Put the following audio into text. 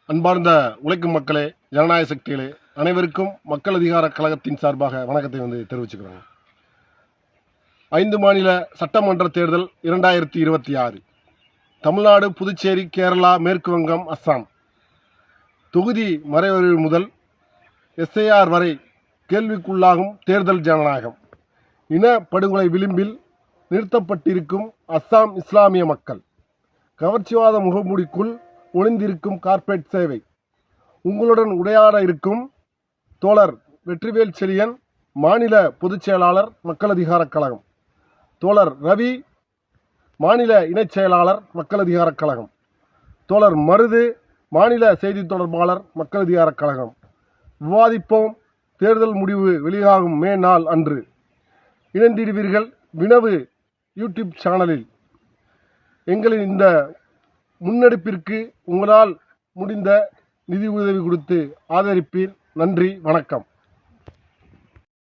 அன்பார்ந்த உழைக்கும் மக்களே, ஜனநாயக சக்திகளே, அனைவருக்கும் மக்கள் அதிகார கழகத்தின் சார்பாக வணக்கத்தை தெரிவிச்சுக்கிறோம். 5 மாநில சட்டமன்ற தேர்தல் 2026. தமிழ்நாடு, புதுச்சேரி, கேரளா, மேற்கு வங்கம், அஸ்ஸாம் தொகுதி மறைவறிவு முதல் SIR வரை கேள்விக்குள்ளாகும் தேர்தல் ஜனநாயகம். இன படுகொலை விளிம்பில் நிறுத்தப்பட்டிருக்கும் அஸ்ஸாம் இஸ்லாமிய மக்கள். கவர்ச்சிவாத முகமூடிக்குள் ஒளிந்திருக்கும் கார்ப்பரேட் சேவை. உங்களுடன் உரையாட இருக்கும் தோழர் வெற்றிவேல் செழியன், மாநில பொதுச் செயலாளர், மக்கள் அதிகார கழகம். தோழர் ரவி, மாநில இணைச் செயலாளர், மக்கள் அதிகார கழகம். தோழர் மருது, மாநில செய்தி தொடர்பாளர், மக்கள் அதிகார கழகம். விவாதிப்போம். தேர்தல் முடிவு வெளியாகும் மே 4 அன்று இணைந்திடுவீர்கள். வினவு யூடியூப் சேனலில். எங்களின் இந்த முன்னெடுப்பிற்கு உங்களால் முடிந்த நிதி உதவி கொடுத்து ஆதரிப்பீர். நன்றி, வணக்கம்.